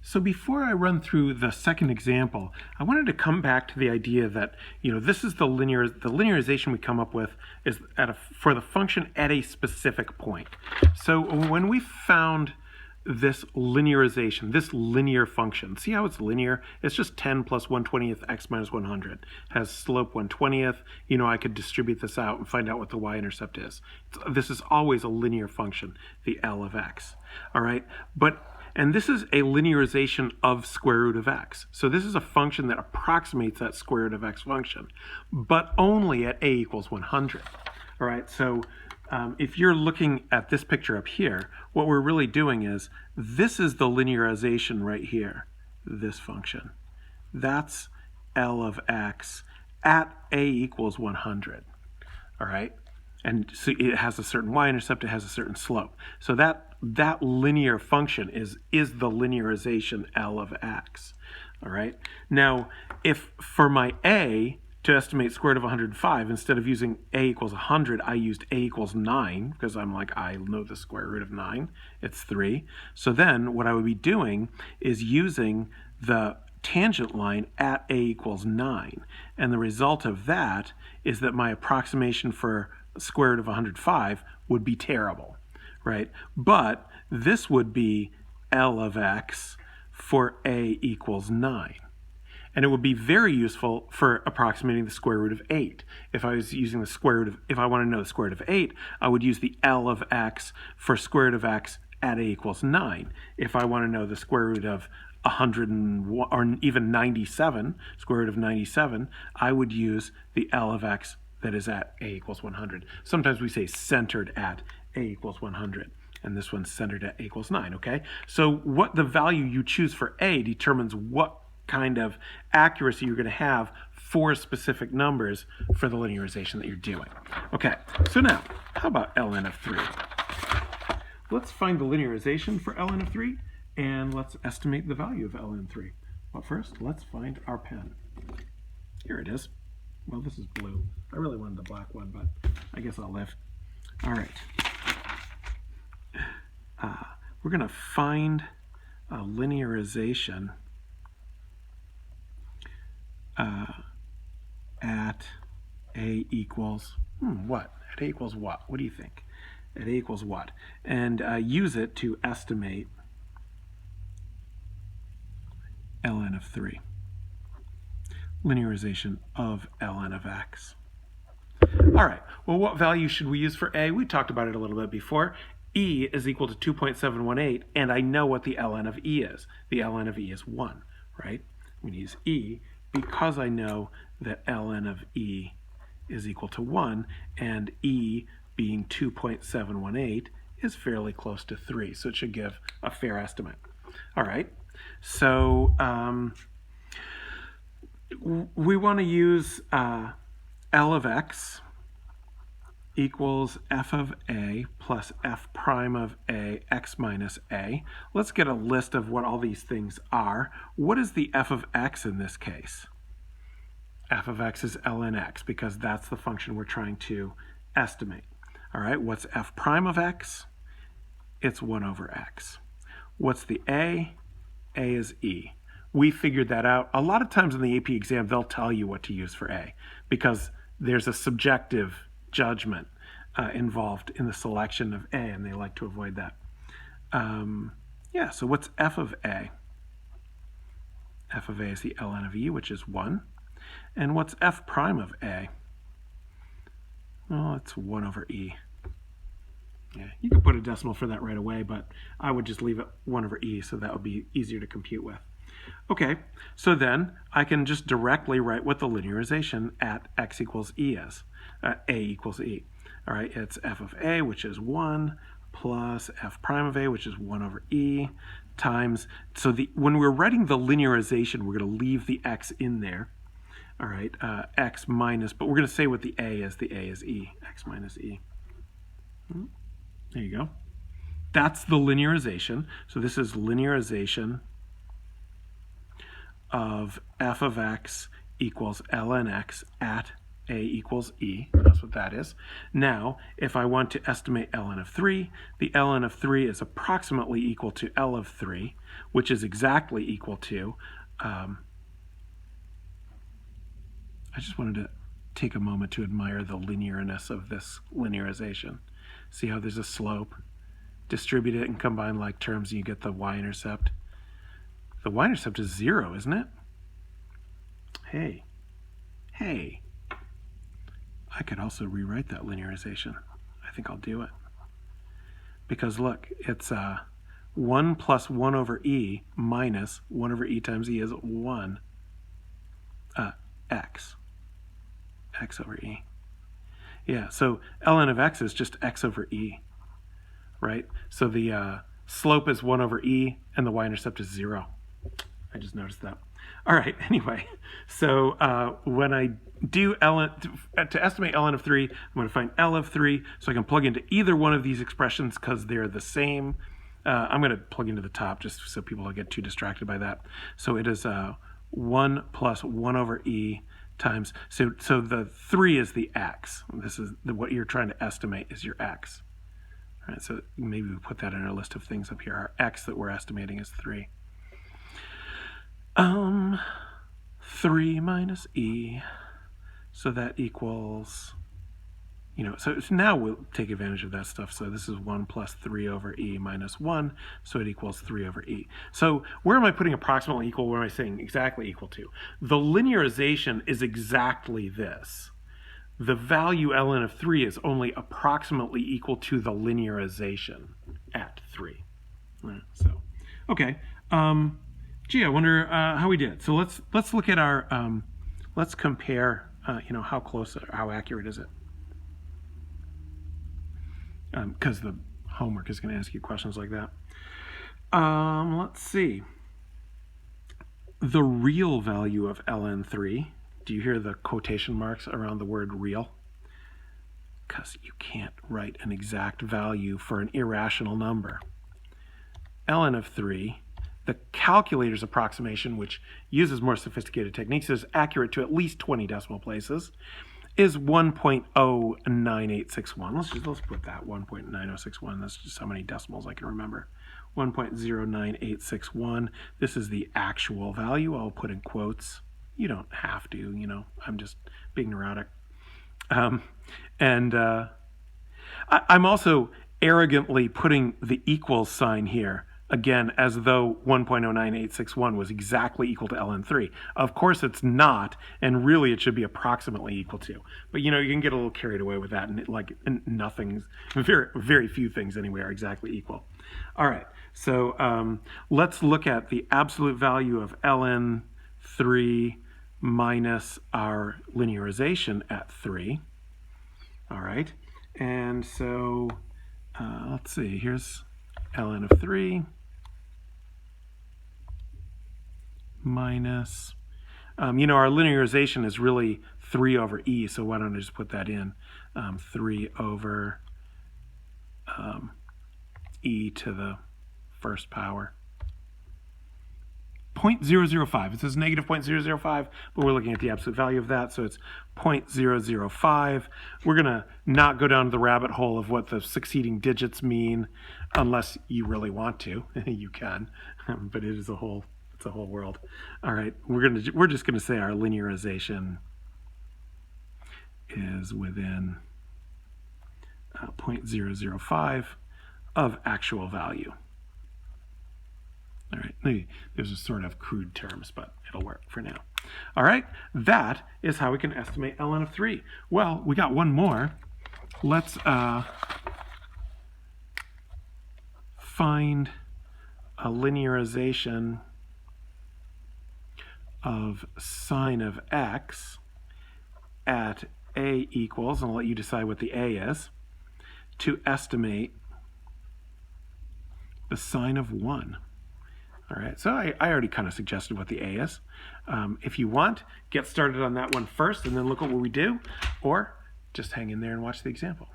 So before I run through the second example, I wanted to come back to the idea that, this is the linearization we come up with is for the function at a specific point. So when we found this linearization, this linear function, see how it's linear? It's just 10 plus 1/20th x minus 100. Has slope 1/20th. I could distribute this out and find out what the y-intercept is. This is always a linear function, the L of x. All right, and this is a linearization of square root of x. So this is a function that approximates that square root of x function, but only at a equals 100. All right, so if you're looking at this picture up here, what we're really doing is, this is the linearization right here, this function. That's L of x at a equals 100. All right, and so it has a certain y-intercept, it has a certain slope. So that linear function is the linearization L of x. All right. Now, if for my a to estimate square root of 105, instead of using a equals 100, I used a equals 9, because I'm like, I know the square root of 9. It's 3. So then what I would be doing is using the tangent line at a equals 9. And the result of that is that my approximation for square root of 105 would be terrible, right? But this would be L of x for a equals 9. And it would be very useful for approximating the square root of 8. If I was using the square root of, if I want to know the square root of 8, I would use the L of x for square root of x at a equals 9. If I want to know the square root of 101, or even 97, square root of 97, I would use the L of x that is at a equals 100. Sometimes we say centered at a equals 100. And this one's centered at a equals 9, okay? So what the value you choose for a determines what kind of accuracy you're going to have for specific numbers for the linearization that you're doing. Okay, so now, how about ln of 3? Let's find the linearization for ln of 3, and let's estimate the value of ln of 3. But first, let's find our pen. Here it is. Well, this is blue. I really wanted the black one, but I guess I'll live. All right. We're going to find a linearization at a equals, what? At a equals what? What do you think? At a equals what? And use it to estimate ln of 3. Linearization of ln of x. All right, well, what value should we use for a? We talked about it a little bit before. E is equal to 2.718, and I know what the ln of e is. The ln of e is 1, right? I'm going to use e because I know that ln of e is equal to 1, and e being 2.718 is fairly close to 3, so it should give a fair estimate. All right, so we want to use L of x equals f of a plus f prime of a x minus a. Let's get a list of what all these things are. What is the f of x in this case? F of x is ln x, because that's the function we're trying to estimate. All right, what's f prime of x? It's 1 over x. What's the a? A is e. We figured that out. A lot of times in the AP exam, they'll tell you what to use for a, because there's a subjective judgment involved in the selection of a, and they like to avoid that. Yeah, so what's f of a? F of a is the ln of e, which is 1. And what's f prime of a? Well, it's 1 over e. Yeah, you could put a decimal for that right away, but I would just leave it 1 over e, so that would be easier to compute with. Okay, so then I can just directly write what the linearization at x equals e is, a equals e. All right, it's f of a, which is 1, plus f prime of a, which is 1 over e, times, so when we're writing the linearization, we're going to leave the x in there. All right, x minus, but we're going to say what the a is. The a is e, x minus e. There you go. That's the linearization. So this is linearization of f of x equals ln x at A equals E. That's what that is. Now, if I want to estimate ln of 3, the ln of 3 is approximately equal to L of 3, which is exactly equal to, I just wanted to take a moment to admire the linearness of this linearization. See how there's a slope? Distribute it and combine like terms and you get the y-intercept. The y-intercept is 0, isn't it? Hey. I could also rewrite that linearization. I think I'll do it. Because look, it's 1 plus 1 over e minus 1 over e times e is 1 x. X over e. Yeah, so ln of x is just x over e, right? So the slope is 1 over e and the y-intercept is 0. I just noticed that. All right, anyway, so when I do to estimate ln of 3, I'm going to find L of 3, so I can plug into either one of these expressions because they're the same. I'm going to plug into the top just so people don't get too distracted by that. So it is 1 plus 1 over e times, so the 3 is the x. This is what you're trying to estimate is your x. All right, so maybe we put that in our list of things up here. Our x that we're estimating is 3. 3 minus e, so that equals, so now we'll take advantage of that stuff. So this is 1 plus 3 over e minus 1, so it equals 3 over e. So where am I putting approximately equal? Where am I saying exactly equal to? The linearization is exactly this. The value ln of 3 is only approximately equal to the linearization at 3. So, okay. Gee, I wonder how we did. So let's look at our, let's compare, how close, how accurate is it? Because the homework is going to ask you questions like that. Let's see. The real value of ln 3, do you hear the quotation marks around the word real? Because you can't write an exact value for an irrational number. Ln of 3, the calculator's approximation, which uses more sophisticated techniques, is accurate to at least 20 decimal places, is 1.09861. Let's put that 1.9061. That's just how many decimals I can remember. 1.09861. This is the actual value. I'll put in quotes. You don't have to, I'm just being neurotic. I'm also arrogantly putting the equals sign here, again, as though 1.09861 was exactly equal to ln 3. Of course it's not, and really it should be approximately equal to. But you can get a little carried away with that, and very few things anyway are exactly equal. All right, so let's look at the absolute value of ln 3 minus our linearization at 3. All right, and so let's see, here's ln of 3 minus, our linearization is really 3 over e, so why don't I just put that in, 3 over e to the first power. 0.005. It says negative 0.005, but we're looking at the absolute value of that, so it's 0.005. We're going to not go down the rabbit hole of what the succeeding digits mean, unless you really want to. You can, but it's a whole world. All right, we're just going to say our linearization is within 0.005 of actual value. All right, those are sort of crude terms, but it'll work for now. All right, that is how we can estimate ln of 3. Well, we got one more. Let's find a linearization of sine of x at a equals, and I'll let you decide what the a is, to estimate the sine of 1. All right, so I already kind of suggested what the a is. If you want, get started on that one first and then look at what we do, or just hang in there and watch the example.